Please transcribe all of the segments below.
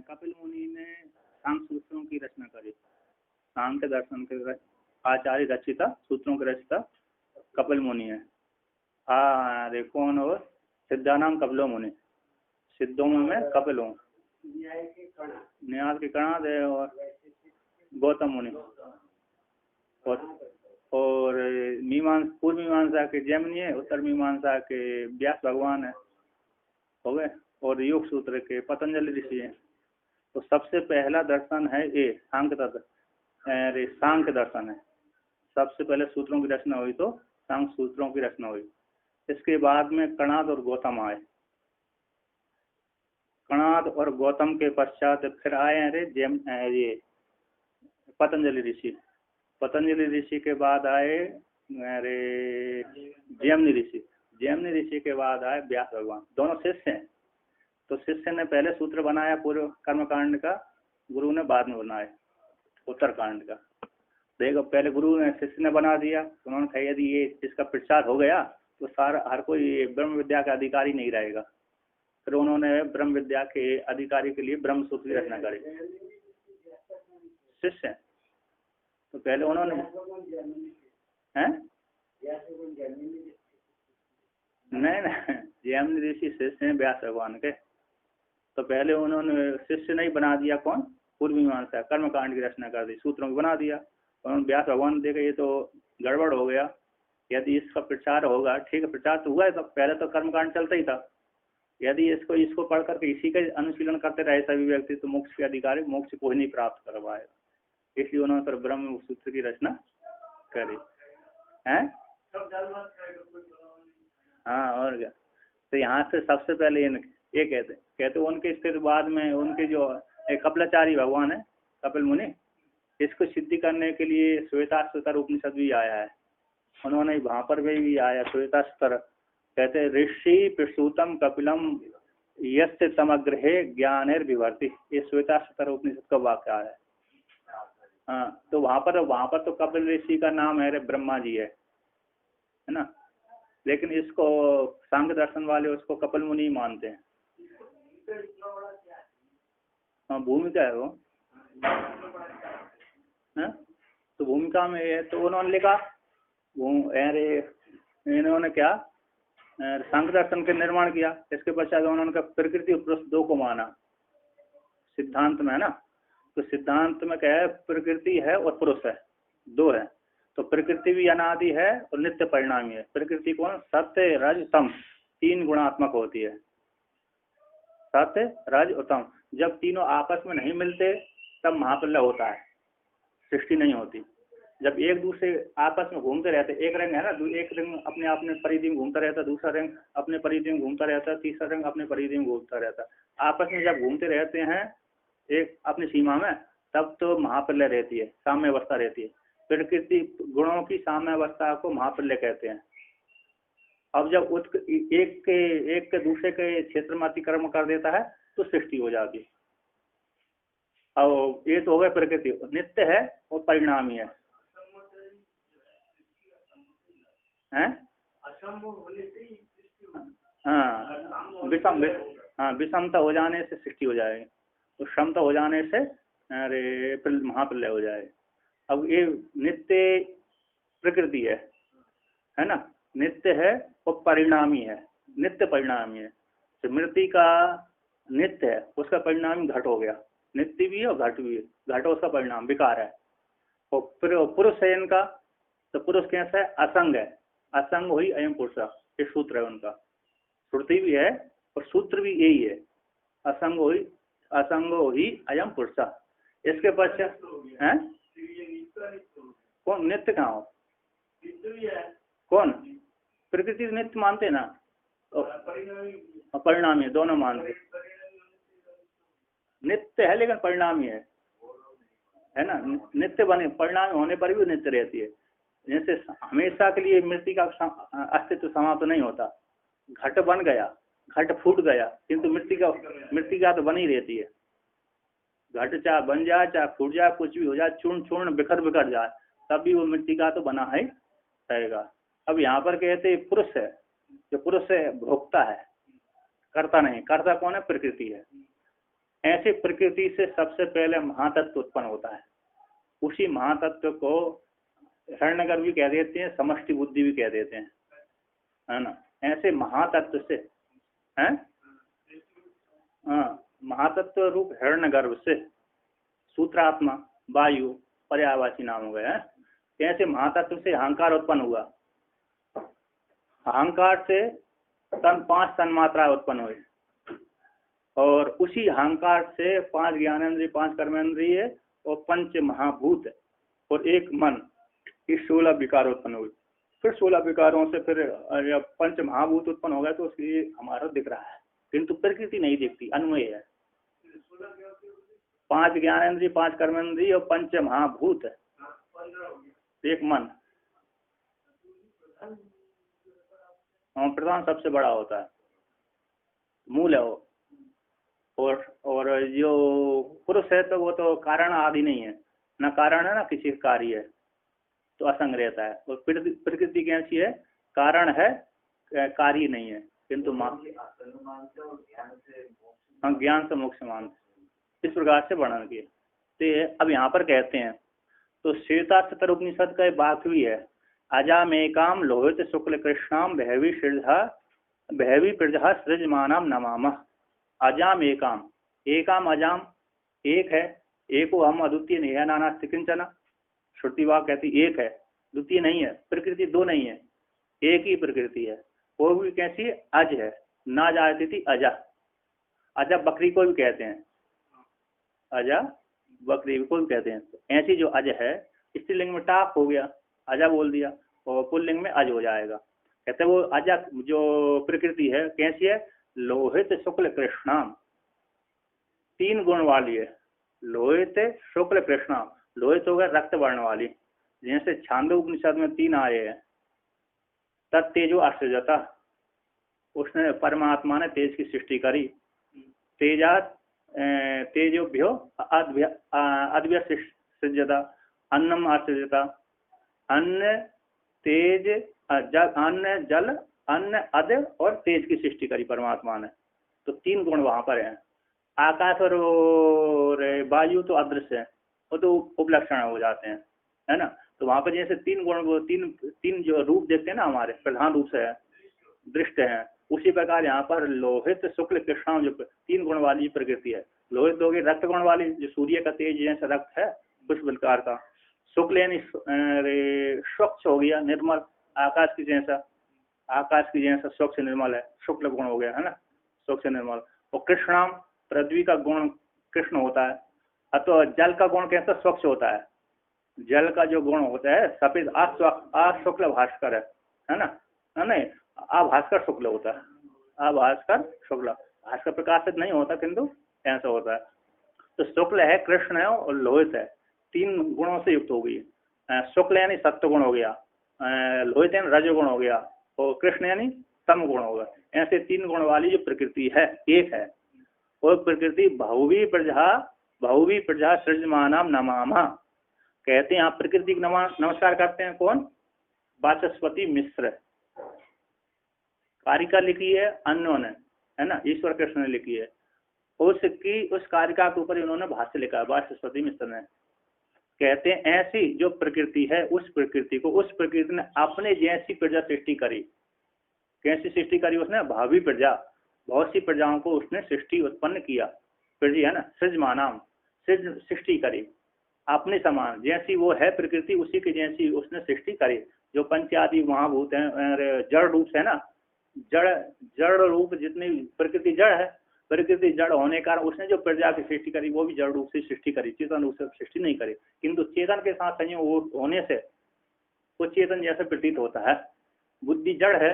कपिल मुनि ने सांख्य सूत्रों की रचना करी। सांख्य दर्शन के आचार्य रचिता सूत्रों के रचिता कपिल मुनि है। अरे कौन हो? सिद्धानाम कपिलो मुनि, सिद्धों में कपिल हूँ, न्याय के कणा दे और गौतम मुनि, और पूर्व मीमांसा के जैमिनी है, उत्तर मीमांसा के व्यास भगवान है, हो गए। और योग सूत्र के पतंजलि ऋषि है। तो सबसे पहला दर्शन है ये सांख्य दर्शन है। सबसे पहले सूत्रों की रचना हुई तो सांख्य सूत्रों की रचना हुई। इसके बाद में कणाद और गौतम आए। कणाद और गौतम के पश्चात फिर आए हैं ये पतंजलि ऋषि। पतंजलि ऋषि के बाद आए जैमिनी ऋषि। जैमिनी ऋषि के बाद आए व्यास भगवान। दोनों शिष्य हैं। तो शिष्य ने पहले सूत्र बनाया पूर्व कर्मकांड का, गुरु ने बाद में बनाया उत्तरकांड का। देखो पहले गुरु ने, शिष्य ने बना दिया। तो उन्होंने कहा यदि ये इसका प्रचार हो गया तो सारा हर कोई ब्रह्म विद्या का अधिकारी नहीं रहेगा। फिर उन्होंने ब्रह्म विद्या के अधिकारी के लिए ब्रह्म सूत्र की रचना करी। शिष्य तो पहले उन्होंने हैं नहीं जैमिनी ऋषि शिष्य हैं व्यास भगवान के। तो पहले उन्होंने शिष्य नहीं बना दिया, कौन? पूर्व मीमांसा कर्मकांड की रचना कर दी, सूत्रों को बना दिया। उन्होंने व्यास भगवान देखा ये तो गड़बड़ हो गया, यदि इसका प्रचार होगा, ठीक है प्रचार तो हुआ है, तो पहले तो कर्मकांड चलता ही था। यदि इसको पढ़ करके इसी का अनुशीलन करते रहे सभी व्यक्ति तो मोक्ष के अधिकारी मोक्ष को ही नहीं प्राप्त कर पाएगा। इसलिए उन्होंने फिर ब्रह्म सूत्र की रचना करी है। हाँ और क्या। तो यहाँ से सबसे पहले ये कहते उनके फिर बाद में उनके जो कपिलाचारी भगवान है कपिल मुनि, इसको सिद्धि करने के लिए श्वेताश्वतर उपनिषद भी आया है। उन्होंने वहां पर भी आया श्वेताश्वतर। कहते ऋषि प्रसूतम कपिलम यस्य समग्रहे ज्ञानेर विवर्ति, ये श्वेताश्वतर उपनिषद का वाक्य है। हाँ तो वहां पर तो कपिल ऋषि का नाम है ब्रह्मा जी है ना, लेकिन इसको सांख्य दर्शन वाले उसको कपिल मुनि मानते हैं। हाँ भूमिका है वो। हाँ तो भूमिका में है तो उन्होंने लिखा इन्होंने क्या सांख्य दर्शन के निर्माण किया। इसके पश्चात उन्होंने प्रकृति और पुरुष दो को माना सिद्धांत में है ना। तो सिद्धांत में क्या है, प्रकृति है और पुरुष है, दो है। तो प्रकृति भी अनादि है और नित्य परिणामी है। प्रकृति कौन? सत्य रज तम, तीन गुणात्मक होती है, सत्य रज और तम। जब तीनों आपस में नहीं मिलते तब महाप्रलय होता है, सृष्टि नहीं होती। जब एक दूसरे आपस में घूमते रहते, एक रंग है ना, एक रंग अपने अपने परिधि में घूमता रहता, दूसरा रंग अपने परिधि में घूमता रहता, तीसरा रंग अपने परिधि में घूमता रहता। आपस में जब घूमते रहते हैं एक अपनी सीमा में, तब तो महाप्रलय रहती है, साम्य अवस्था रहती है। प्रकृति गुणों की साम्य अवस्था को महाप्रलय कहते हैं। अब जब एक के दूसरे के क्षेत्र में अतिक्रमण कर देता है तो सृष्टि हो जाती है। अब ये तो हो गया प्रकृति, नित्य है और परिणामी है। हाँ विषमता हो जाने से सृष्टि हो जाएगी, तो क्षमता हो जाने से महाप्रलय हो जाए। अब ये नित्य प्रकृति है ना, नित्य है और परिणामी है, नित्य परिणामी है। तो मृत्यु का नित्य है, उसका परिणाम घट हो गया, नित्य भी है और घट भी है। घट उसका परिणाम विकार है। और पुरुष है इनका, तो पुरुष कैसा है? असंग है। असंग हुई अयम पुरुष, ये सूत्र है उनका। श्रुति भी है और सूत्र भी यही है, असंग ही अयम पुरुष। इसके पश्चात है कौन? नित्य कहाँ हो? कौन? प्रकृति नित्य मानते ना, परिणामी दोनों मानते। नित्य है लेकिन परिणामी है ना। नित्य बने परिणामी होने पर भी नित्य रहती है। जैसे हमेशा के लिए मृत्यु का अस्तित्व समाप्त नहीं होता। घट बन गया, घट फूट गया, किंतु मृत्यु का तो बनी रहती है। घट चाहे बन जाए, चाहे फूट जाए, कुछ भी हो जाए, चूर्ण चूर्ण बिखर जाए, तब भी वो मृत्यु का तो बना ही रहेगा। अब यहाँ पर कहते पुरुष है, जो पुरुष है भोक्ता है, करता नहीं। करता कौन है? प्रकृति है। ऐसे प्रकृति से सबसे पहले महातत्व उत्पन्न होता है। उसी महातत्व को हिरण्यगर भी कह देते हैं, समष्टि बुद्धि भी कह देते हैं, है ना। ऐसे महातत्व से है, हाँ, महातत्व रूप हिरण्यगर्भ से सूत्रात्मा वायु पर्यायवाची नाम हो गया है। ऐसे महातत्व से अहंकार उत्पन्न हुआ। अहंकार से पांच तन्मात्रा उत्पन्न हुई, और उसी अहंकार से 5 ज्ञानेंद्रिय, 5 कर्मेंद्रिय और 5 महाभूत और एक मन, ये 16 विकार उत्पन्न हुए। फिर 16 विकारों से फिर 5 महाभूत उत्पन्न हो गए, तो उसके हमारा दिख रहा है, किंतु प्रकृति नहीं दिखती, अन्वय है। 5 ज्ञानेंद्रिय, 5 कर्मेंद्रिय और 5 महाभूत, एक मन। प्रधान सबसे बड़ा होता है, मूल है वो। और जो पुरुष है तो वो तो कारण आदि नहीं है, ना कारण है ना किसी कार्य है, तो असंग रहता है। और प्रकृति कैसी है, कारण है कार्य नहीं है, किंतु ज्ञान से मोक्ष मानते, इस प्रकार से वर्णन किए। तो अब यहाँ पर कहते हैं, तो श्वेताक्षर उपनिषद का वाक्य भी है, अजामेकाम लोहित शुक्ल कृष्णाम भैवी प्रजा सृजमानाम नमामः। अजाम एकाम, एकाम अजाम, एक है, एको हम अद्वितीय नहीं है, नाना किंचन। श्रुति वाक्य कहती एक है, द्वितीय नहीं है, प्रकृति दो नहीं है, एक ही प्रकृति है। वो भी कैसी है, अज है, ना जाती थी अजा। अजा बकरी को भी कहते हैं, अजा बकरी को भी कहते हैं। ऐसी जो अज है, स्त्रीलिंग में टाप हो गया, अजा बोल दिया, और पुल्लिंग में अज हो जाएगा। कहते वो अजा जो प्रकृति है कैसी है, लोहित शुक्ल कृष्णाम, 3 गुण वाली है। लोहित शुक्ल कृष्णाम, लोहित हो गया रक्त वर्ण वाली, जैसे छांदोग्य उपनिषद में 3 आए हैं, तत्तेजो असृजता, उसने परमात्मा ने तेज की सृष्टि करी। तेजोभ्यो अद्भ्य सृजता, अन्नम असृजता, अन्न तेज अन्न जल अन्न अद और तेज की सृष्टि करी परमात्मा ने। तो 3 गुण वहां पर हैं। आकाश और वायु तो अदृश्य है, वो तो उपलक्षण हो जाते हैं, है ना। तो वहां पर जैसे 3 गुण, तीन जो रूप देखते हैं ना हमारे, प्रधान रूप से है, दृष्ट है, उसी प्रकार यहाँ पर लोहित शुक्ल कृष्ण जो 3 गुण वाली प्रकृति है। लोहित होगी रक्त गुण वाली, जो सूर्य का तेज जैसा रक्त है कुछ प्रकार का। शुक्ल यानी स्वच्छ हो गया, निर्मल, आकाश की जैसा, आकाश की जैसा स्वच्छ निर्मल है, शुक्ल गुण हो गया, है ना, स्वच्छ निर्मल। और कृष्णाम, पृथ्वी का गुण कृष्ण होता है। अतो जल का गुण कैसा, स्वच्छ होता है। जल का जो गुण होता है सफेद, शुक्ल भास्कर है ना, नहीं, भास्कर शुक्ल होता है, भास्कर शुक्ल, भास्कर प्रकाशित नहीं होता, किंतु ऐसा होता है। तो शुक्ल है, कृष्ण है और लोहित है, 3 गुणों से युक्त हो गई। शुक्ल यानी सत्व गुण हो गया, लोहित यानी रजोगुण हो गया, और कृष्ण यानी तम गुण होगा। ऐसे 3 गुण वाली जो प्रकृति है, एक है। और प्रकृति बहुवी प्रजा सृजमानाम नमामः, कहते हैं आप प्रकृति को नमस्कार करते हैं। कौन, वाचस्पति मिश्र, कारिका लिखी है अन्यों ने, है ना, ईश्वर कृष्ण ने लिखी है। उस कारिका के ऊपर इन्होंने भाष्य लिखा है, वाचस्पति मिश्र ने। कहते हैं ऐसी जो प्रकृति है, उस प्रकृति ने अपने जैसी प्रजा सृष्टि करी। कैसी सृष्टि करी उसने, भावी प्रजा, बहुत सी प्रजाओं को उसने सृष्टि उत्पन्न किया। प्रजा है ना, सृजमानाम, सृष्टि करी, अपने समान जैसी वो है प्रकृति, उसी के जैसी उसने सृष्टि करी। जो पंच आदि महाभूत हैं, जड़ रूप है ना, जड़ रूप, जितनी प्रकृति जड़ है, प्रकृति जड़ होने के कारण उसने जो प्रजा की सृष्टि करी वो भी जड़ रूप से सृष्टि करी, चेतन रूप से सृष्टि नहीं करी। किंतु चेतन के साथ संयोग होने से वो चेतन जैसे प्रतीत होता है। बुद्धि जड़ है,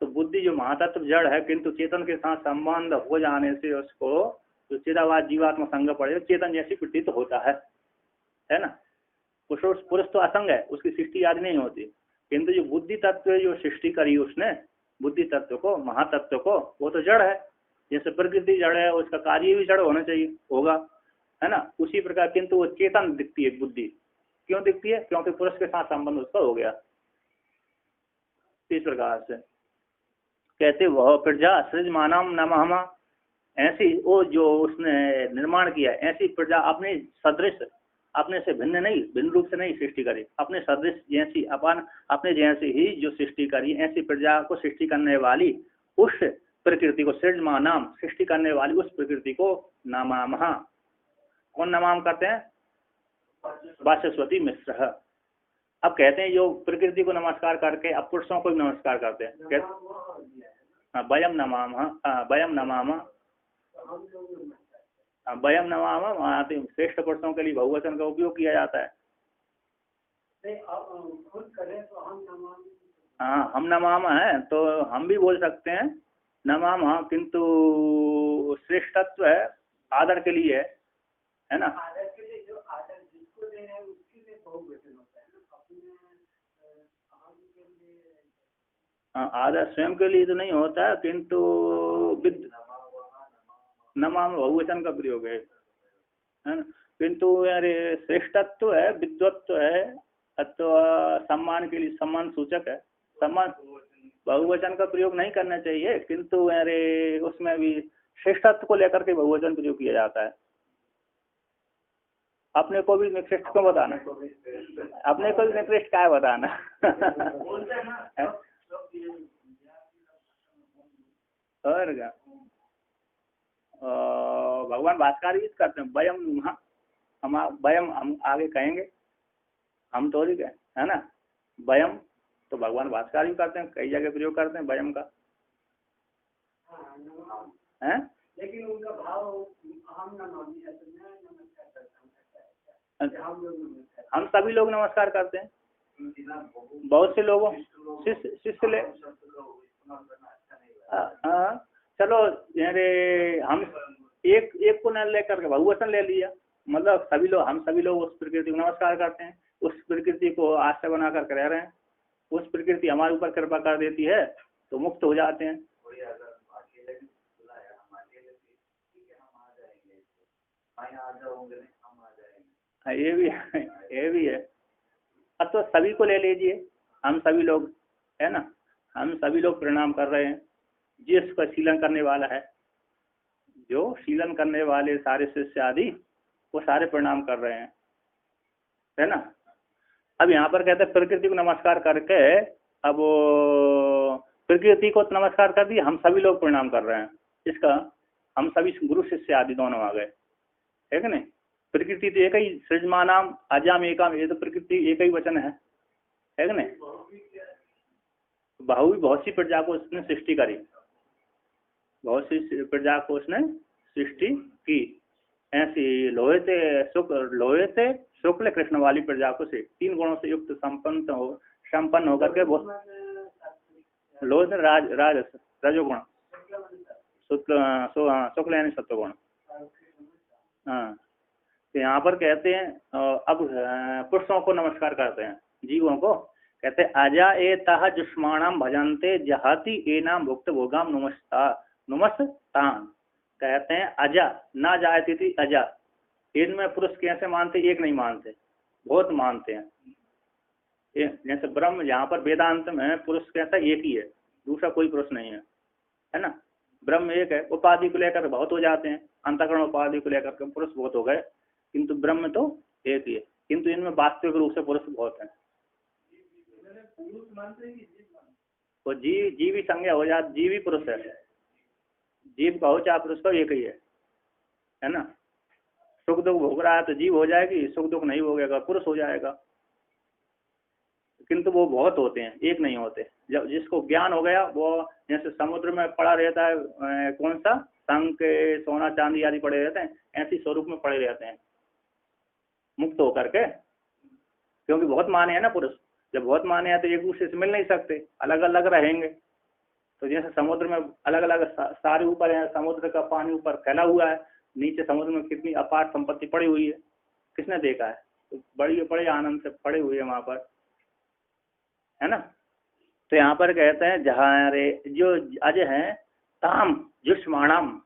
तो बुद्धि जो महातत्व जड़ है, किंतु चेतन के साथ संबंध हो जाने से उसको जो चिदावाद जीवात्मा संग पड़े, चेतन जैसी प्रतीत होता है ना। पुरुष तो असंग है, उसकी सृष्टि आदि नहीं होती, किंतु जो बुद्धि तत्व जो सृष्टि करी उसने, बुद्धि तत्व को, महातत्व को, वो तो जड़ है। जैसे प्रकृति जड़ है, उसका कार्य भी जड़ होना चाहिए, होगा, है ना, उसी प्रकार। किंतु वो चेतन दिखती है बुद्धि, क्यों दिखती है, क्योंकि पुरुष के साथ संबंध उसका हो गया। इस प्रकार से कहते वह प्रजा सृजमानाम नमः, ऐसी वो जो उसने निर्माण किया ऐसी प्रजा अपने सदृश, अपने से भिन्न नहीं, भिन्न रूप से नहीं सृष्टि करी, अपने सदृश जैसी अपन अपने जैसे ही जो सृष्टि करी ऐसी प्रजा को सृष्टि करने वाली उस प्रकृति को सृजमा नाम, सृष्टि करने वाली उस प्रकृति को नमामः। कौन नमाम करते हैं? वाचस्पति मिश्र। अब कहते हैं जो प्रकृति को नमस्कार करके अब पुरुषों को भी नमस्कार करते हैं, वयम नमामः, वयम नमामः, वयम नमामः श्रेष्ठ पुरुषों के लिए बहुवचन का उपयोग किया जाता है। हाँ, हम नमामः है तो हम भी बोल सकते हैं नमामः, किंतु श्रेष्ठत्व है, आदर के लिए है ना। आदर के लिए जो आदर जिसको देना है उसके लिए बहुवचन होता है ना, अपने आदर स्वयं के लिए तो नहीं होता, किंतु नमाम बहुवचन का प्रयोग है ना। किंतु अरे श्रेष्ठत्व है, विद्वत्व है, अथवा सम्मान के लिए सम्मान सूचक है, सम्मान बहुवचन का प्रयोग नहीं करना चाहिए, किंतु अरे उसमें भी श्रेष्ठत्व को लेकर के बहुवचन प्रयोग किया जाता है। अपने को भी निकृष्ट क्यों बताना, अपने को भी निकृष्ट क्या है बताना। और क्या भगवान भास्कर भी करते हैं वयम, हम वयम हम आगे कहेंगे, हम तो ठीक है ना। वयम तो भगवान भास्कर भी करते हैं, कई जगह प्रयोग करते हैं वयम का, है लेकिन उनका भाव हम सभी लोग नमस्कार करते हैं। बहुत से लोगों शिष्य ले चलो अरे हम एक को न लेकर के बहुवचन ले लिया, मतलब सभी लोग, हम सभी लोग उस प्रकृति को नमस्कार करते हैं, उस प्रकृति को आश्रय बना करके रह रहे हैं, उस प्रकृति हमारे ऊपर कृपा कर देती है तो मुक्त हो जाते हैं। ये भी है। अब तो सभी को ले लीजिए, हम सभी लोग है ना, हम सभी लोग प्रणाम कर रहे हैं, जिसका शीलन करने वाला है, जो शीलन करने वाले सारे शिष्य आदि वो सारे प्रणाम कर रहे हैं, है ना। अब यहाँ पर कहते हैं प्रकृति को नमस्कार करके, अब प्रकृति को नमस्कार कर दिया, हम सभी लोग प्रणाम कर रहे हैं, इसका हम सभी गुरु शिष्य आदि दोनों आ गए, है कि नहीं। प्रकृति तो एक ही, सृजमानाम अजाम एकाम, ये तो प्रकृति एक ही वचन है कि नहीं। बहुत सी प्रजा को उसने सृष्टि करी, बहुत सी प्रजा को उसने सृष्टि की, ऐसी लोहे से शुक्ल कृष्ण वाली प्रजा को से 3 गुणों से युक्त संपन्न होकर के वो लोहे से रजोगुण, शुक्ल यानी सत्वगुण। हाँ, तो यहाँ पर कहते हैं अब पुरुषों को नमस्कार करते हैं, जीवों को कहते हैं अजा ए तह जुष्माणम भजन्ते जहाति ए नाम भुक्त भोगाम नुमस्तान। कहते हैं अजा ना जायती थी अजा, इनमें पुरुष कैसे मानते, एक नहीं मानते, बहुत मानते हैं। जैसे ब्रह्म, यहाँ पर वेदांत में पुरुष कैसा एक ही है, दूसरा कोई पुरुष नहीं है ना। ब्रह्म एक है, उपाधि को लेकर बहुत हो जाते हैं, अंतःकरण उपाधि को लेकर के पुरुष बहुत हो गए, किंतु ब्रह्म तो एक ही है, किंतु इनमें वास्तविक रूप से पुरुष बहुत हैं। तो जीव ही संज्ञा हो जाती, जीव ही पुरुष है, जीव का हो चाहे पुरुष का एक ही है ना। सुख दुख भोग रहा है तो जीव हो जाएगी, सुख दुख नहीं भोगेगा पुरुष हो जाएगा, किंतु वो बहुत होते हैं, एक नहीं होते। जब जिसको ज्ञान हो गया वो जैसे समुद्र में पड़ा रहता है, कौन सा शंख सोना चांदी आदि पड़े रहते हैं, ऐसी स्वरूप में पड़े रहते हैं मुक्त होकर के, क्योंकि बहुत माने हैं ना पुरुष। जब बहुत माने हैं तो एक दूसरे से मिल नहीं सकते, अलग अलग रहेंगे। तो जैसे समुद्र में अलग अलग सारे ऊपर है, समुद्र का पानी ऊपर फैला हुआ है, नीचे समुद्र में कितनी अपार संपत्ति पड़ी हुई है, किसने देखा है। तो बड़े आनंद से पड़े हुए हैं वहां पर, है ना। तो यहाँ पर कहते हैं जहाँ रे जो अजय है ताम जुष्माणम,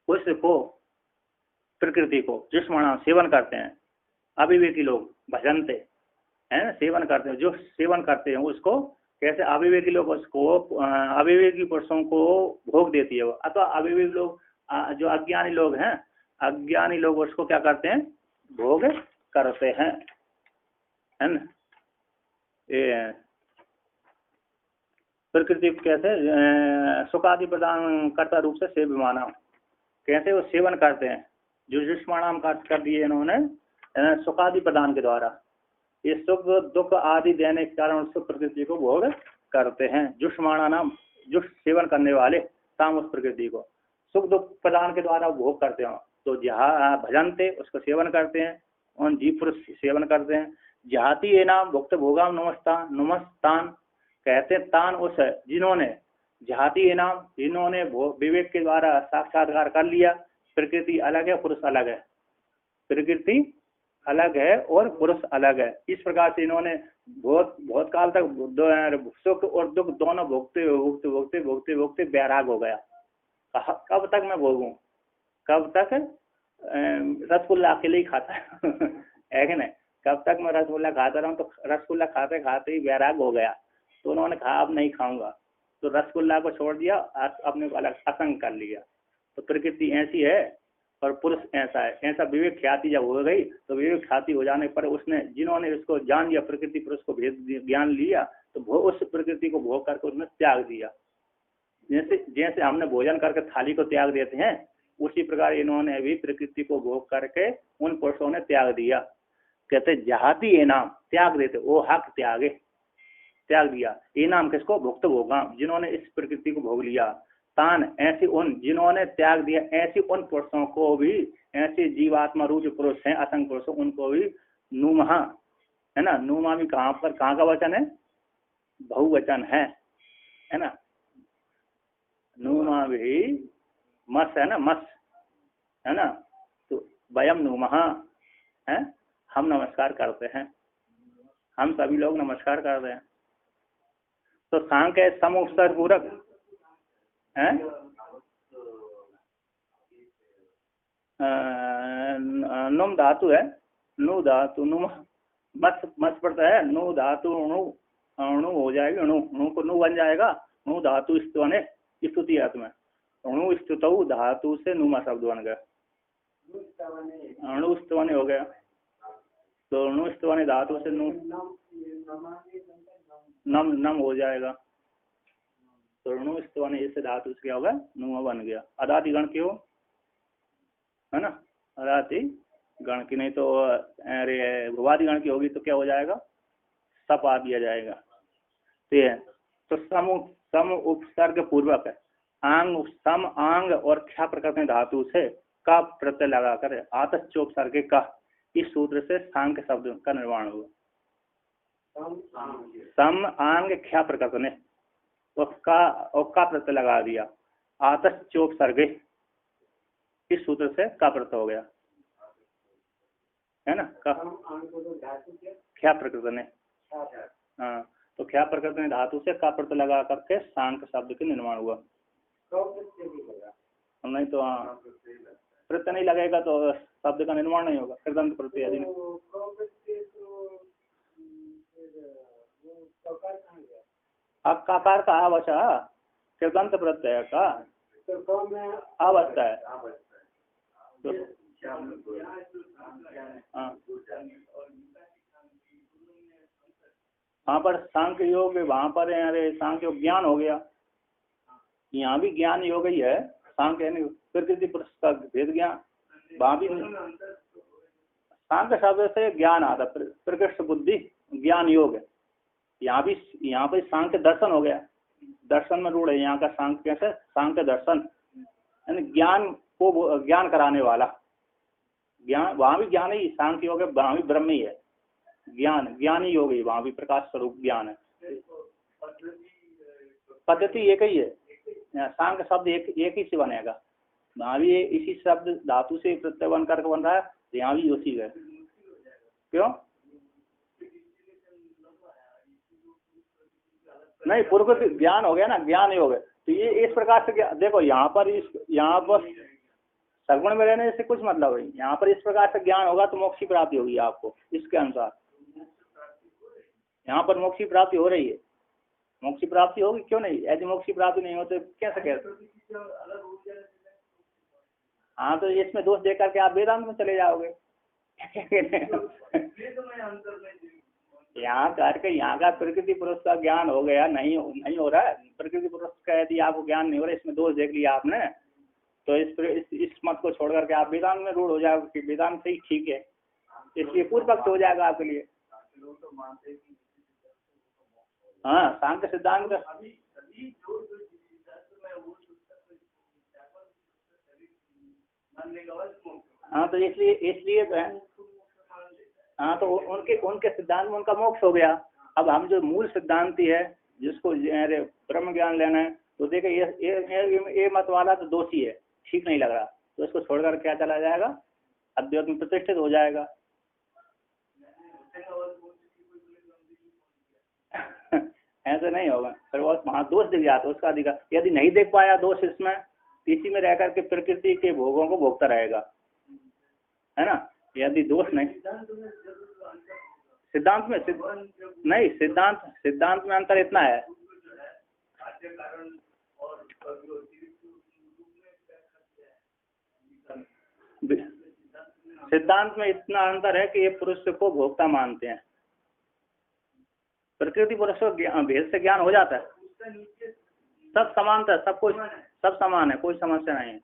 उसको प्रकृति को जुष्माणम सेवन करते हैं, अविवेकी लोग भजनते है ना, सेवन करते हैं, जो सेवन करते हैं उसको कैसे अविवेकी लोग उसको अविवेकी पुरुषों को भोग देती है वो, अथवा अविवेकी लोग जो अज्ञानी लोग हैं, अज्ञानी लोग उसको क्या करते हैं, भोग करते हैं, है ना। ये प्रकृति को कैसे सुख आदि प्रदान करता रूप से सेव्यमाना, कैसे वो सेवन करते हैं, जो जुष्माणाम का कर दिए इन्होंने सुख आदि प्रदान के द्वारा, ये सुख दुख आदि देने के कारण उसको प्रकृति को भोग करते हैं। जुष्माणा नाम, जुष सेवन करने वाले, ताम उस प्रकृति को सुख दुख प्रदान के द्वारा भोग करते हो। तो जहाँ भजनते उसको सेवन करते हैं, उन जीव पुरुष सेवन करते हैं। जहाती ये नाम भुक्त भोगाम नमस्तान, नमस्तान कहते हैं तान उस जिन्होंने, जहाती ये नाम जिन्होंने विवेक के द्वारा साक्षात्कार कर लिया, प्रकृति अलग है पुरुष अलग है, प्रकृति अलग है और पुरुष अलग है। इस प्रकार से इन्होंने बहुत काल तक सुख और दुख दोनों भोगते भोगते भोगते भोगते भोगते वैराग हो गया। कब तक मैं भोगूं, कब तक रसगुल्ला अकेले ही खाता है कि नहीं, कब तक मैं रसगुल्ला खाता रहूं। तो रसगुल्ला खाते खाते ही वैराग हो गया, तो उन्होंने कहा अब नहीं खाऊंगा, तो रसगुल्ला को छोड़ दिया, अपने को अलग असंग कर लिया। तो प्रकृति ऐसी है और पुरुष ऐसा है। ऐसा विवेक ख्याति जब हो गई, तो विवेक ख्याति हो जाने पर उसने, जिन्होंने उसको जान लिया, प्रकृति पुरुष को भेद ज्ञान लिया, तो उस प्रकृति को भोग करके उसने त्याग दिया। जैसे हमने भोजन करके थाली को त्याग देते हैं, उसी प्रकार इन्होंने भी प्रकृति को भोग करके उन पुरुषों ने त्याग दिया। कहते जहाती ये नाम त्याग देते, वो हक त्यागे, त्याग दिया। ये नाम किसको, भुक्त भोगा, जिन्होंने इस प्रकृति को भोग लिया। तान ऐसी उन जिन्होंने त्याग दिया, ऐसी उन पुरुषों को भी, ऐसे जीवात्मा रूप पुरुष हैं असंग पुरुष, उनको भी नुमहा, है ना। नुमा भी कहाँ पर, कहाँ का वचन है, बहुवचन है ना। नुमा भी मस है ना, मस है ना। तो वयम नुमहा है, हम नमस्कार करते हैं, हम सभी लोग नमस्कार कर रहे हैं। तो सांख्य सम उपसर्ग पूरक है, नुम धातु है, नु धातु, नुम मस पड़ता है, नु धातु अणु, अणु हो जाएगी, अणु, अणु को नु बन जाएगा। नु धातु स्तुति स्तुति अर्थ में, अणु स्तुतौ धातु से नुमा शब्द बन गया, अणु स्तवने हो गया। तो अणु स्तवने धातु से नु नम नम हो जाएगा। तो अणु स्तवने इससे धातु से क्या होगा, नुमा बन गया। अदाति गण क्यों है ना, अदाति गण की, नहीं तो अरे भुवादि गण की होगी तो क्या हो जाएगा, सप आ दिया जाएगा। तो सम उपसर्ग पूर्वक है, आंग सम आंग और ख्या प्रकृति धातु से का प्रत्यय लगाकर आतश्चोपसर्ग का, इस सूत्र से सांख्य शब्द का निर्माण हुआ। सम आंग ख्या प्रकृति ने का प्रत्यय लगा दिया, आतश्चोपसर्ग, इस सूत्र से का प्रत्यय हो गया, है ना। ख्या प्रकृति ने, हाँ, तो ख्या प्रकृति ने धातु से का प्रत्यय लगा करके सांख्य शब्द के निर्माण हुआ। नहीं तो हाँ, प्रत्यय नहीं लगेगा तो शब्द का निर्माण नहीं होगा। कृदंत प्रत्यय यदि अकार का आवश्य, कृदंत प्रत्यय का अवस्था है। तो वहाँ पर सांख्य योग, वहाँ पर अरे सांख्य योग ज्ञान हो गया, यहाँ भी ज्ञान योग ही है। सांख्य यानी प्रकृति पुरुष का भेद ज्ञान, वहाँ भी सांख्य शब्द से ज्ञान आता, प्रकृष्ट बुद्धि ज्ञान योग है। यहाँ पे सांख्य दर्शन हो गया, दर्शन में रूढ़ है यहाँ का। सांख्य कैसे, सांख्य दर्शन यानी ज्ञान को ज्ञान कराने वाला, ज्ञान, वहाँ भी ज्ञान ही सांख्य योग है, वहाँ भी ब्रह्म ही है, ज्ञान ज्ञानी योग है, वहाँ भी प्रकाश स्वरूप ज्ञान है। पद्धति एक ही है, सांख्य शब्द एक ही से बनेगा, वहाँ भी इसी शब्द धातु से प्रत्यय बन करके बन रहा है, यहाँ भी उसी है। क्यों नहीं, पूर्व ज्ञान हो गया ना, ज्ञान योग है। तो ये इस प्रकार से देखो, यहाँ पर सगुण में रहने से कुछ मतलब नहीं, यहाँ पर इस प्रकार से ज्ञान होगा तो मोक्ष की प्राप्ति होगी आपको। इसके अनुसार यहाँ पर मोक्ष की प्राप्ति हो रही है, मोक्ष की प्राप्ति होगी, क्यों नहीं। यदि मोक्ष की प्राप्ति नहीं होती कैसे कहते, हाँ तो इसमें दोष दे करके आप वेदांत में चले जाओगे। यहाँ करके यहाँ का प्रकृति पुरुष का ज्ञान हो गया, नहीं हो रहा है प्रकृति पुरुष का, यदि आपको ज्ञान नहीं हो रहा, इसमें दोष देख लिया आपने, तो इस मत को छोड़ करके आप वेदांत में रूढ़ हो जाओगे कि वेदांत से ही ठीक है, इसलिए पूर्व पक्ष हो जाएगा आपके लिए। हाँ सांख्य सिद्धांत हाँ तो इसलिए हाँ तो उनके सिद्धांत में उनका मोक्ष हो गया। अब हम जो मूल सिद्धांती है जिसको ब्रह्म ज्ञान लेना है, तो देखे ये मत वाला तो दोषी है, ठीक नहीं लग रहा, तो इसको छोड़कर क्या चला जाएगा, अद्वैत में प्रतिष्ठित हो जाएगा। ऐसे नहीं होगा, फिर वहाँ दोष दिख जाता उसका अधिकार, यदि नहीं देख पाया दोष इसमें, इसी में रह करके प्रकृति के भोगों को भोगता रहेगा, है ना। यदि दोष नहीं, सिद्धांत में नहीं, सिद्धांत में अंतर इतना है, सिद्धांत में इतना अंतर है कि ये पुरुष को भोक्ता मानते हैं, प्रकृति पुरुष को भेद से ज्ञान हो जाता है, सब समानता, सब कुछ सब समान है, कोई समस्या नहीं है,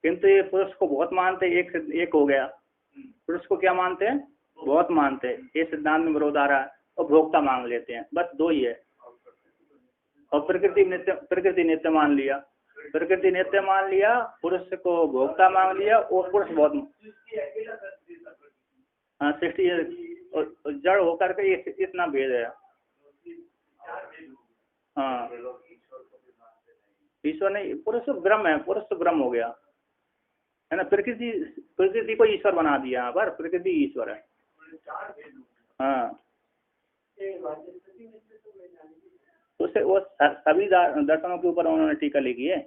किंतु ये पुरुष को बहुत मानते हैं, एक हो गया, पुरुष को क्या मानते हैं, बहुत मानते हैं, ये सिद्धांत में विरोध आ रहा है, और भोक्ता मांग लेते हैं, बस दो ही है। और प्रकृति नित्य मान लिया, प्रकृति नित्य मान लिया, पुरुष को भोक्ता मांग लिया, और पुरुष बहुत हाँ सृष्टि जड़ होकर के इतना भेद है। हाँ ईश्वर नहीं, पुरुष तो ब्रह्म है, पुरुष तो ब्रह्म हो गया, है ना। प्रकृति को ईश्वर बना दिया, यहाँ पर प्रकृति ईश्वर है। हाँ उससे वो सभी दर्शनों के ऊपर उन्होंने टीका लिखी है,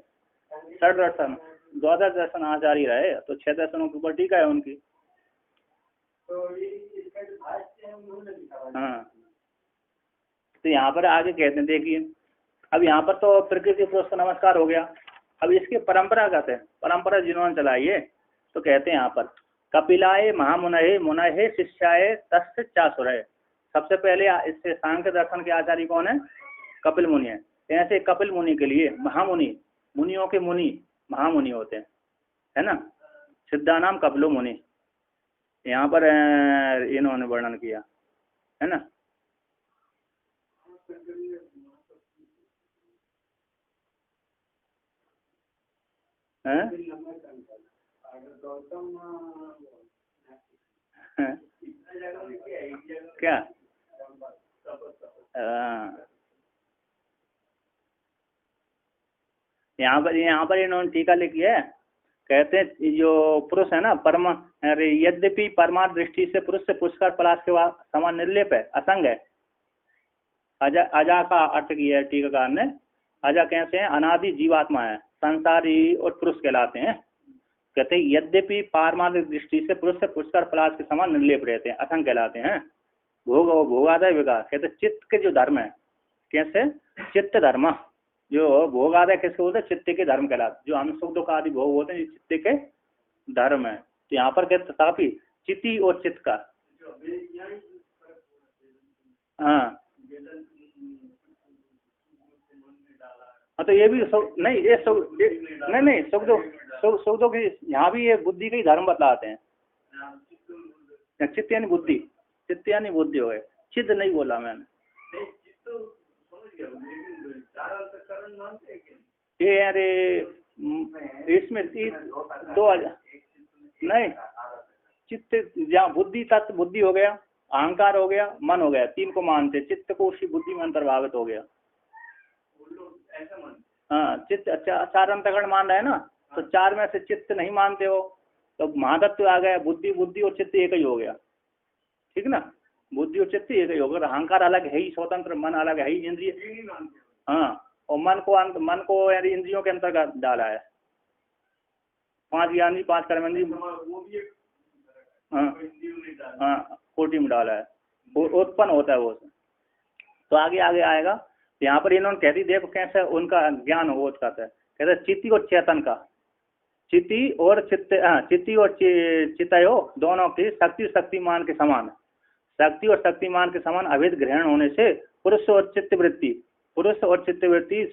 6 दर्शन, 12 दर्शन आचार्य रहे, तो 6 दर्शनों के ऊपर टीका है उनकी। हाँ तो यहाँ पर आगे कहते हैं, देखिए अब यहाँ पर तो प्रकृति पुरुष का नमस्कार हो गया, अब इसके परंपरागत है, परंपरा जिन्होंने चलाई है, तो कहते हैं यहाँ पर कपिलाय महामुनये मुनये शिष्याय तस्य चासुरय। सबसे पहले इससे सांख्य दर्शन के आचार्य कौन है, कपिल मुनि है। ऐसे कपिल मुनि के लिए महामुनि, मुनियों के मुनि महामुनि होते हैं, है ना। सिद्धानाम कपिलो मुनि, यहाँ पर इन्होंने वर्णन किया, है ना। क्या यहाँ पर इन्होंने टीका लिखी है, कहते हैं जो पुरुष है ना, यद्यपि परमार्थ दृष्टि से पुरुष से पुष्कर पलाश के समान निर्लेप है, असंग है। अजा का अर्थ किया है टीकाकार ने, अजा कैसे हैं, अनादि जीवात्मा है, संसारी और पुरुष कहलाते हैं। कहते हैं यद्यपि पारमार्थिक दृष्टि से पुरुष से पुष्कर पलाश के समान निर्लेप रहते हैं, असंग कहलाते हैं। भोगादय विकार, कहते चित्त के जो धर्म है, कैसे चित्त धर्म, जो भोगादय किसके बोलते हैं, चित्त के धर्म कहलाते, जो हम सुख दुख आदि भोग होते हैं, चित्त के धर्म है। तो यहाँ पर कहते तथापि चित्ती और चित्त का, हाँ तो ये भी नहीं, ये नहीं सुख दुख यहाँ भी ये बुद्धि के ही धर्म बतलाते हैं। चित्त यानी बुद्धि, चित्त यानी बुद्धि हो गए, चित्त नहीं बोला मैंने। ये अरे इसमें दो नहीं, चित्त जहाँ बुद्धि, तत्व बुद्धि हो गया, अहंकार हो गया, मन हो गया, 3 को मानते, चित्त को उसी बुद्धि में अंतर्भावित हो गया। हाँ चित्त 4 अंतःकरण मान रहे हैं ना, तो 4 में से चित्त नहीं मानते हो, तो महातत्व आ गया, बुद्धि और चित्त एक ही हो गया, ठीक ना। बुद्धि और चित्त एक ही हो गया, अहंकार अलग है ही स्वतंत्र, मन अलग है ही इंद्रिय। हाँ और मन को यानी इंद्रियों के अंतर्गत डाला है, 5 ज्ञानी 5 कर्मेंद्रिय, हाँ कोटि में डाला है, उत्पन्न होता है वो। तो आगे आएगा, यहाँ पर इन्होंने कहती देखो कैसे उनका ज्ञान हो, कहते हैं चित्ती और चेतन का, चिति और चित्ती और चितयो दोनों की शक्ति शक्तिमान के समान, शक्ति और शक्तिमान के समान अभेद ग्रहण होने से पुरुष और चित्त वृत्ति, पुरुष और चित्त वृत्ति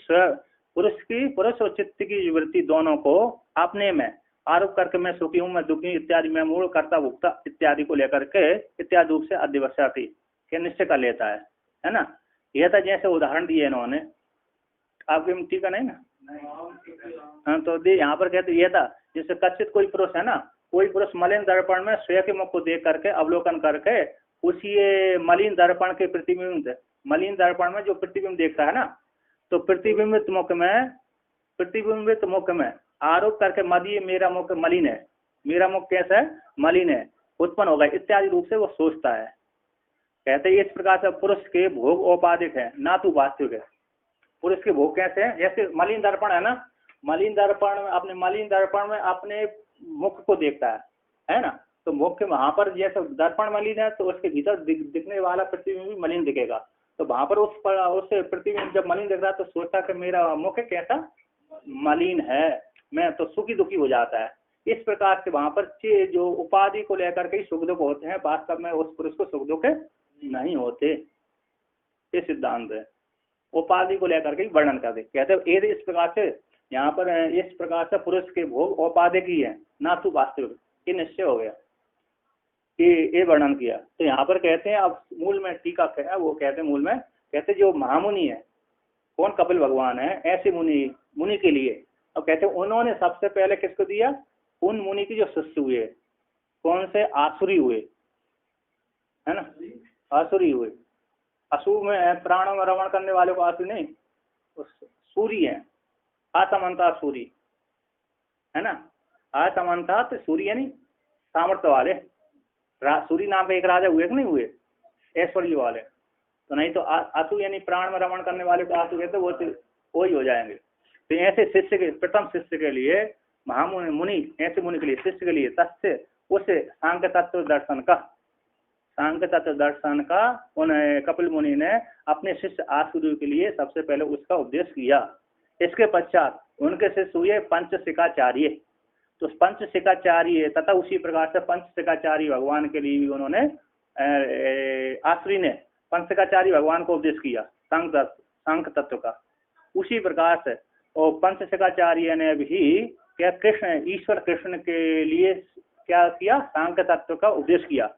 पुरुष और चित्त की वृत्ति दोनों को अपने में आरोप करके मैं सुखी हूँ, मैं दुखी इत्यादि, मैं मूल कर्ता भुक्ता इत्यादि को लेकर के इत्यादि रूप से अध्यवसायी के निश्चय कर लेता है ना। यह था जैसे उदाहरण दिए इन्होंने, आपके में ठीक है नहीं ना। हाँ, तो यहाँ पर कहते यह था जैसे कच्चित कोई पुरुष है ना, कोई पुरुष मलिन दर्पण में स्वयं के मुख को देख करके अवलोकन करके उसी मलिन दर्पण के प्रतिबिंब, मलिन दर्पण में जो प्रतिबिंब देखता है ना, तो प्रतिबिंबित मुख में आरोप करके मदी मेरा मुख मलिन है, मेरा मुख कैसा है, मलिन है, उत्पन्न होगा इत्यादि रूप से वो सोचता है। कहते हैं इस प्रकार से पुरुष के भोग औपाधिक है, ना तो वास्तविक है। पुरुष के भोग कैसे हैं, जैसे मलिन दर्पण है ना, मलिन दर्पण में अपने मलिन दर्पण में अपने मुख को देखता है ना, तो मुख के वहां पर जैसे दर्पण मलिन है तो उसके भीतर दिखने वाला प्रतिबिंब भी मलिन दिखेगा, तो वहां पर उस प्रतिबिंब जब मलिन दिख रहा है तो सोचता कि मेरा मुख कैसा मलिन है, मैं तो सुखी दुखी हो जाता है। इस प्रकार से वहां पर जो उपाधि को लेकर के सुख दुख होते हैं, वास्तव में उस पुरुष को सुख दुख नहीं होते, ये सिद्धांत है। उपाधि को लेकर के वर्णन कर दे, कहते हैं इस प्रकार से यहाँ पर इस प्रकार से पुरुष के भोग औपाधिक ही है, ना तो वास्तविक, ये निश्चय हो गया कि ये वर्णन किया। तो यहाँ पर कहते हैं अब मूल में टीका है, वो कहते हैं मूल में कहते जो महामुनि है, कौन, कपिल भगवान है, ऐसे मुनि के लिए। अब कहते हैं उन्होंने सबसे पहले किसको दिया, उन मुनि की जो शिष्य हुए, कौन से, आसुरी हुए, है ना, आसुरी हुए। असुर में प्राणों में रमण करने वाले को आसुरी नहीं, सूरी है, असमंता सूरी है ना, असमंता तो सूरी है नहीं, सामर्थ्य वाले। सूरी नाम का एक राजा हुए कि नहीं हुए, ऐश्वर्य वाले, तो नहीं तो आसु यानी प्राण में रमण करने वाले को आसु कहते, वो ही हो जाएंगे। तो ऐसे शिष्य के, प्रथम शिष्य के लिए महामुनि मुनि, ऐसे मुनि के लिए, शिष्य के लिए तस्य उसे सांख्य तत्व दर्शन का, सांख्य तत्व दर्शन का उन कपिल मुनि ने अपने शिष्य आसुरी के लिए सबसे पहले उसका उपदेश किया। इसके पश्चात उनके शिष्य हुए पंचशिखाचार्य, तो पंचशिखाचार्य तथा उसी प्रकार से पंचशिखाचार्य भगवान के लिए भी उन्होंने, आसुरी ने पंचशिखाचार्य भगवान को उपदेश किया सांख्य तत्व का। उसी प्रकार से और पंचशिखाचार्य ने भी क्या कृष्ण, ईश्वर कृष्ण के लिए क्या किया, सांख्य तत्व का उपदेश किया।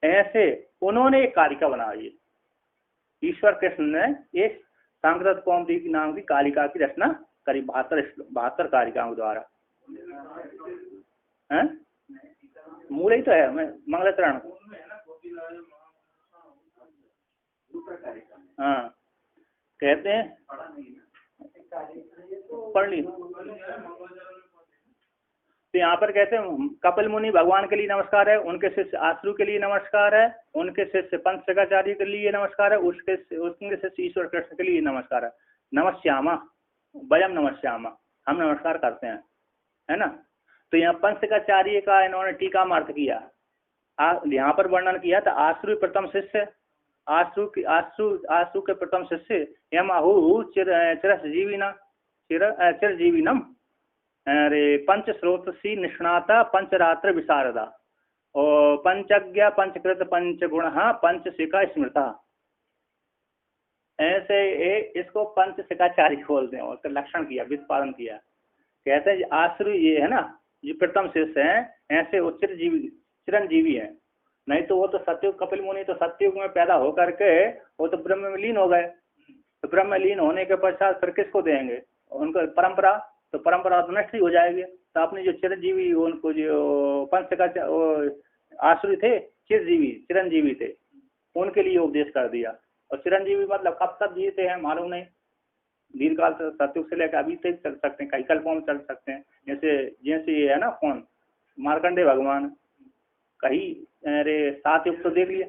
ऐसे उन्होंने एक कारिका बनाई, ईश्वर कृष्ण ने एक सांख्य तत्व कौमुदी नाम की कारिका की रचना करी, 72 कारिकाओं द्वारा। मूल ही तो है, मैं मंगलाचरण, हाँ कहते हैं पढ़ ली। तो यहाँ पर कहते हैं कपिल मुनि भगवान के लिए नमस्कार है, उनके शिष्य आसुरी के लिए नमस्कार है, उनके शिष्य पंचशिखाचार्य के लिए नमस्कार है, उनके शिष्य ईश्वर कृष्ण के लिए नमस्कार है। नमस्यामा, वयम नमस्यामा, हम नमस्कार करते हैं, है ना। तो यहाँ पंचशिखाचार्य का इन्होंने टीका में अर्थ किया, यहाँ पर वर्णन किया था आसुरी प्रथम शिष्य, आसु के प्रथम शिष्य यम आहु चिरजीविनम, अरे पंच स्रोतसी निष्णाता पंचरात्र विशारदा और पंचज्ञ पंचकृत पंचगुण पंचशिखा स्मृता, ऐसे इसको पंचशिखाचार्य बोलते हैं। उसका लक्षण किया, व्युत्पादन किया। कहते हैं आसुरी ये है ना, जो प्रथम शिष्य हैं, ऐसे वो चिरंजीवी है। नहीं तो वो तो सत्युग, कपिल मुनि तो सत्युग में पैदा होकर के वो तो ब्रह्म में लीन हो गए, तो ब्रह्म में लीन होने के पश्चात फिर किसको देंगे, उनको परंपरा, तो परंपरा तो नष्ट ही हो जाएगी। तो अपने जो चिरंजीवी, उनको जो पंचशिखा आसुरी थे, चिरंजीवी थे, उनके लिए उपदेश कर दिया। और चिरंजीवी मतलब कब तक जीते हैं मालूम नहीं, दीर्घ काल से सत्युग से लेकर अभी तक चल सकते हैं, कई कल्पों में चल सकते हैं। जैसे ये है ना, कौन, मार्कंडे भगवान, कहीं अरे 7 युग तो देख लिया,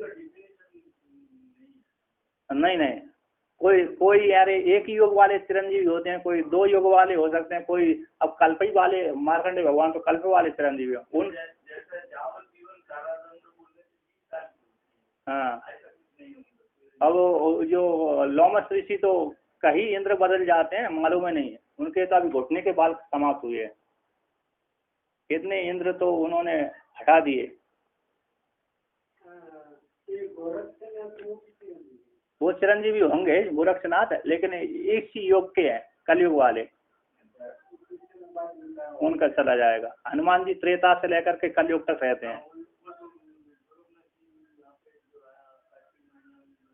नहीं कोई यार एक ही योग वाले चिरंजीवी होते हैं, कोई 2 योग वाले हो सकते हैं, कोई अब कल्पी वाले, मार्कंडे भगवान तो कल्प वाले चिरंजीवी उन, हाँ। अब जो लोमस ऋषि तो कहीं इंद्र बदल जाते हैं, मालूम ही नहीं है, उनके तो अभी घुटने के बाल समाप्त हुए हैं, इतने इंद्र तो उन्होंने हटा दिए। वो चिरंजीवी होंगे गोरक्षनाथ, लेकिन एक ही योग के हैं, कलयुग वाले, उनका चला जाएगा। हनुमान जी त्रेता से लेकर के कलयुग तक रहते हैं।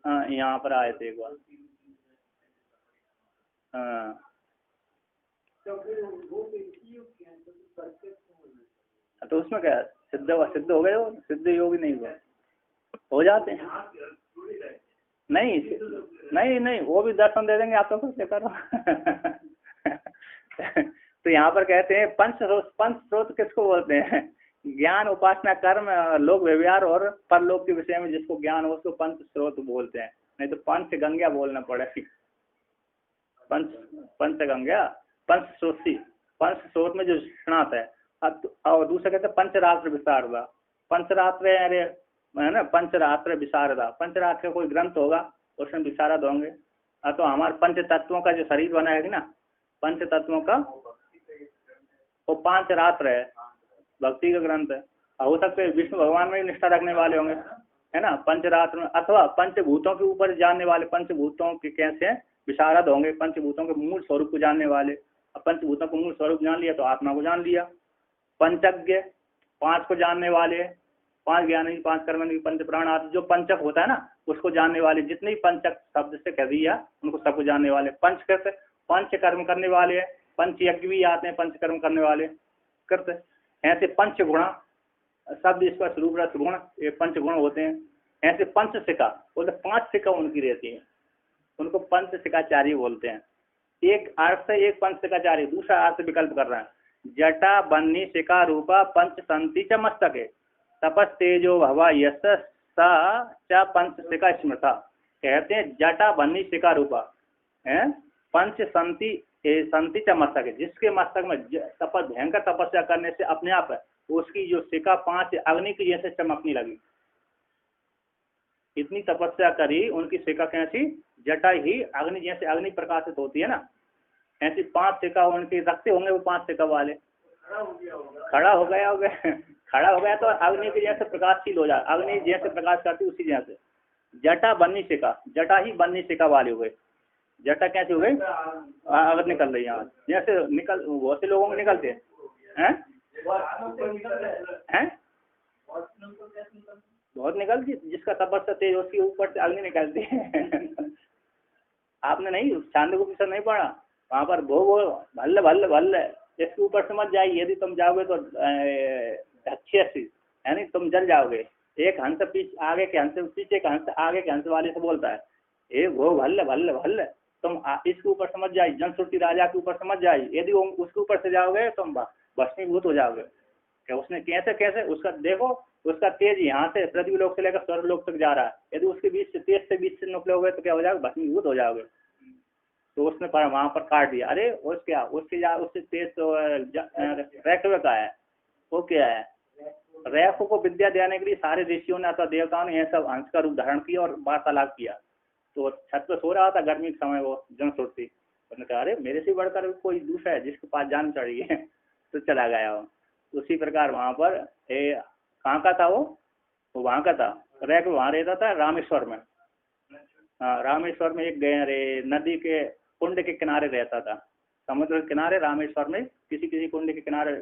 हाँ, यहाँ पर आए थे एक बार। हाँ, तो उसमें क्या सिद्ध हो गए, हो सिद्ध योगी नहीं हुए, हो जाते हैं। नहीं नहीं नहीं, वो भी दर्शन दे देंगे, आप तो कुछ करो। तो यहाँ पर कहते हैं पंच स्रोत किसको बोलते हैं? ज्ञान, उपासना, कर्म, लोक व्यवहार और परलोक के विषय में जिसको ज्ञान हो उसको पंच स्रोत बोलते हैं। नहीं तो पंच गंगा बोलना पड़ेगा। पंच गंगा, पंच स्रोत में जो स्नात है। और दूसरा कहते हैं पंचरात्र विशारदा। पंचरात्र अरे है ना, पंचरात्र विशारदा, पंचरात्र का कोई ग्रंथ होगा उसमें विशारद होंगे। तो हमारे पंच तत्वों का जो शरीर बना है ना, पंच तत्वों का वो 5 रात्र है, भक्ति का ग्रंथ है। हो सकते है विष्णु भगवान में निष्ठा रखने वाले होंगे, है ना, पंचरात्र में। अथवा पंचभूतों के ऊपर जानने वाले, पंचभूतों के कैसे विशारद होंगे, पंचभूतों के मूल स्वरूप को जानने वाले। अब पंचभूतों को मूल स्वरूप जान लिया तो आत्मा को जान लिया। पंचज्ञ, 5 को जानने वाले, 5 ज्ञानी, 5 कर्मणी, पंच प्राण आदि जो पंचक होता है ना उसको जानने वाले। जितने ही पंचक शब्द से कह दिया उनको सबको जानने वाले। पंचकृत, पंच कर्म करने वाले, पंच यज्ञ भी आते हैं, पंच कर्म करने वाले करते। ऐसे पंच गुणा शब्द इसका स्वरूप रस गुण, ये पंच गुण होते हैं। ऐसे पंच शिखा बोलते, 5 शिखा उनकी रहती है, उनको पंच शिखाचार्य बोलते हैं। एक अर्थ है, एक पंच शिखाचार्य, दूसरा अर्थ विकल्प कर रहा है। जटा बन्नी शिखा रूपा पंच संति च मस्तके तपस तेजो भवा यश सा च पंच शिखा स्मृता। कहते हैं जटा बन्नी शिखा रूपा है, पंच संति च मस्तक है, जिसके मस्तक में भयंकर तपस्या करने से अपने आप है उसकी जो शिखा 5 अग्नि की जैसे चमकने लगी। इतनी तपस्या करी, उनकी शिखा कैसी, जटा ही अग्नि जैसे अग्नि प्रकाशित होती है ना, ऐसी 5 शिखा उनके रखते होंगे वो 5 शिखा वाले। खड़ा हो गया तो अग्नि के जैसे प्रकाशशील हो जाए, अग्नि जैसे प्रकाश करती उसी जैसे। जटा बन्नी शिखा, जटा ही बन्नी शिखा वाले हुए। जटा कैसे हो गई, अगर निकल रही है जैसे निकल, बहुत से लोगों में निकलते हैं, बहुत निकलती, जिसका तपस्या तेज उसके ऊपर से अग्नि निकलती है। आपने नहीं छांदोग्योपनिषद नहीं पढ़ा, वहाँ पर वो भल्ल भल्ल भल्ल, इसके ऊपर से मत जाइए, यदि तुम जाओगे तो अच्छी यानी तुम जल जाओगे। एक हंस पीछे आगे के हंस, पीछे के हंस आगे के हंस वाले से बोलता है, ए वो भल्ल भल्ल भल्ल, तुम इसके ऊपर समझ जाए, जनश्रुति राजा के ऊपर समझ जाए, यदि उसके ऊपर से जाओगे तुम भस्मीभूत हो जाओगे। क्या उसने कैसे उसका देखो, उसका तेज यहाँ से पृथ्वी लोक से लेकर स्वर्ग लोक तक जा रहा है, यदि उसके बीच से निकलोगे तो क्या हो जाओगे, भस्मीभूत हो जाओगे। तो उसने वहां पर काट दिया। अरे उससे तेज तो रैक्व का है, वो क्या है, रैक्व को विद्या देने के लिए सारे ऋषियों ने अथवा देवताओं ने यह सब हंस का रूप धारण किया और वार्तालाप किया। तो छत पर सो रहा था गर्मी के समय, वो जनश्रुति, उसने कहा अरे मेरे से बढ़कर कोई दूसरा है जिसके पास जान चढ़ी है। तो चला गया वो। उसी प्रकार वहां पर कहाँ का था वो वहां का था, रैक्व वहां रहता था रामेश्वर में। हाँ, रामेश्वर में एक नदी के कुंड के किनारे रहता था, समुद्र के किनारे रामेश्वर में किसी कुंड के किनारे।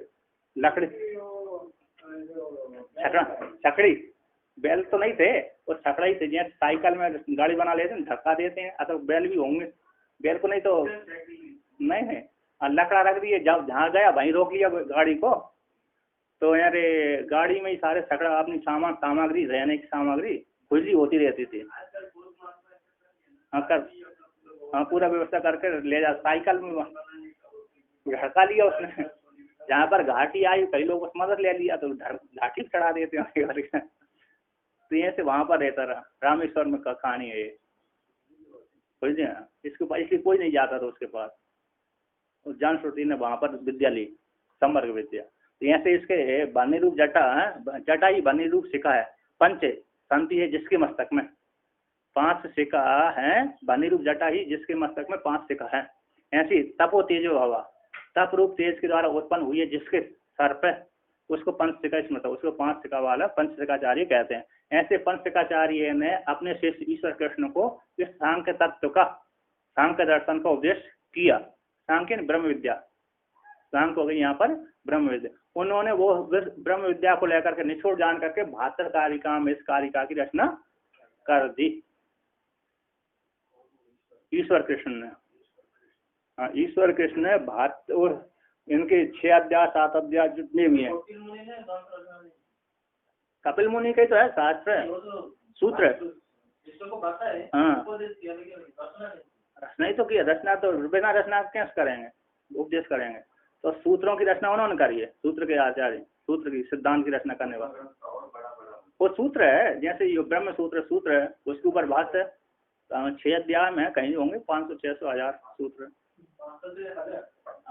लकड़ी छकड़ी बैल तो नहीं थे, वो छकड़ा ही थे, जैसे साइकिल में गाड़ी बना लेते हैं धक्का देते हैं, अतः बैल भी होंगे, बैल को नहीं तो नहीं है। लकड़ा रख दिए, जब जहाँ गया वहीं रोक लिया गाड़ी को। तो यार गाड़ी में ही सारे छकड़ा अपनी सामग्री, रहने की सामग्री खुजली होती रहती थी। हाँ, पूरा व्यवस्था करके ले जा, साइकिल में धक्का लिया उसने। जहाँ पर घाटी आई कई लोग उस मदद ले लिया तो घाटी चढ़ा देते हैं। तो ऐसे वहां पर रहता रहा, रामेश्वर में कहानी है ये। इसके पास इसलिए कोई नहीं जाता था उसके पास। जनश्रुति ने वहां पर विद्या ली, संवर्ग विद्या। तो ऐसे इसके बन्नी रूप जटा है, जटा ही बन्नी रूप शिखा है। पंच संति है जिसके मस्तक में 5 शिखा है, बन्नी रूप जटा ही जिसके मस्तक में 5 शिखा है। ऐसी तपो तेजो हवा, तप रूप तेज के द्वारा उत्पन्न हुई है जिसके सर पे उसको पंचशिखा स्मृत, उसको 5 शिखा वाला पंचशिखाचार्य कहते हैं। ऐसे पंचशिखाचार्य ने अपने शिष्य ईश्वर कृष्ण को इस सांख्य तत्व का, सांख्य दर्शन का उपदेश किया। सांख्य ब्रह्म विद्या, सांख्य हो गई यहाँ पर ब्रह्म विद्या। उन्होंने वो ब्रह्म विद्या को लेकर के निचोड़ जान करके 72 कारिका में इस कारिका की रचना कर दी ईश्वर कृष्ण ने। हाँ, ईश्वर कृष्ण ने और इनके 6 अध्याय 7 अध्याय जितने भी हैं, कपिल मुनि के तो है शास्त्र है, सूत्र है। हाँ, रचना ही तो किया, रचना तो बिना रचना कैसे करेंगे, उपदेश करेंगे। तो सूत्रों की रचना उन्होंने करी है, सूत्र के आचार्य, सूत्र की सिद्धांत की रचना करने वाला वो सूत्र है। जैसे ये ब्रह्म सूत्र है, उसके ऊपर भाष्य 6 अध्याय में कहीं होंगे 500 600 1000 सूत्र।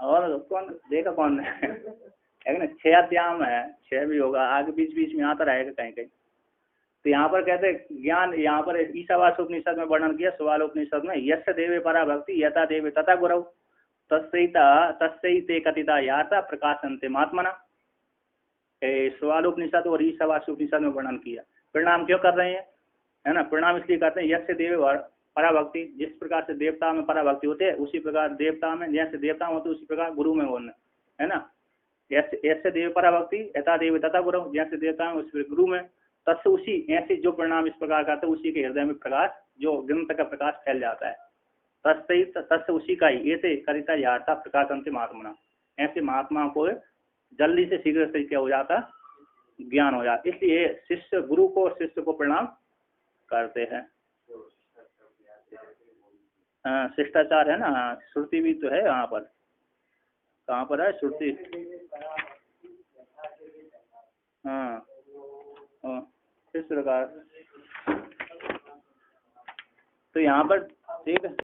और कौन देखा कौन है ना, 6 अध्याय में है, 6 भी होगा, आगे बीच बीच में आता रहेगा कहीं कहीं। तो यहाँ पर कहते ज्ञान, यहाँ पर ईशावास उपनिषद में वर्णन किया, सवाल उपनिषद में, यश देवे परा भक्ति यथा देवे तथा गुरु तस्ते कथिता याता प्रकाशनते महात्मना। सवाल उपनिषद और ईशावास उपनिषद में वर्णन किया। परिणाम क्यों कर रहे हैं, है ना, परिणाम इसलिए करते हैं, यश देवे पराभक्ति, जिस प्रकार से देवता में पराभक्ति होते है उसी प्रकार देवता में, जैसे देवता में होते उसी प्रकार गुरु में होना, है ना। ऐसे देव पराभक्ति यथा देव तथा गुरु, जैसे देवता में उसी गुरु में, तत्व उसी ऐसे जो परिणाम इस प्रकार करते हैं उसी के हृदय में प्रकाश, जो ग्रंथ का प्रकाश फैल जाता है। तत्व उसी का ही ऐसे करिता याता प्रकाशनते महात्मा, ऐसे महात्मा को जल्दी से शीघ्र से क्या हो जाता, ज्ञान हो जाता। इसलिए शिष्य गुरु को और शिष्य को प्रणाम करते हैं। शिष्टाचार है ना, श्रुति भी तो है यहाँ पर, कहाँ पर है श्रुति, हाँ इस प्रकार। तो यहाँ पर ठीक है।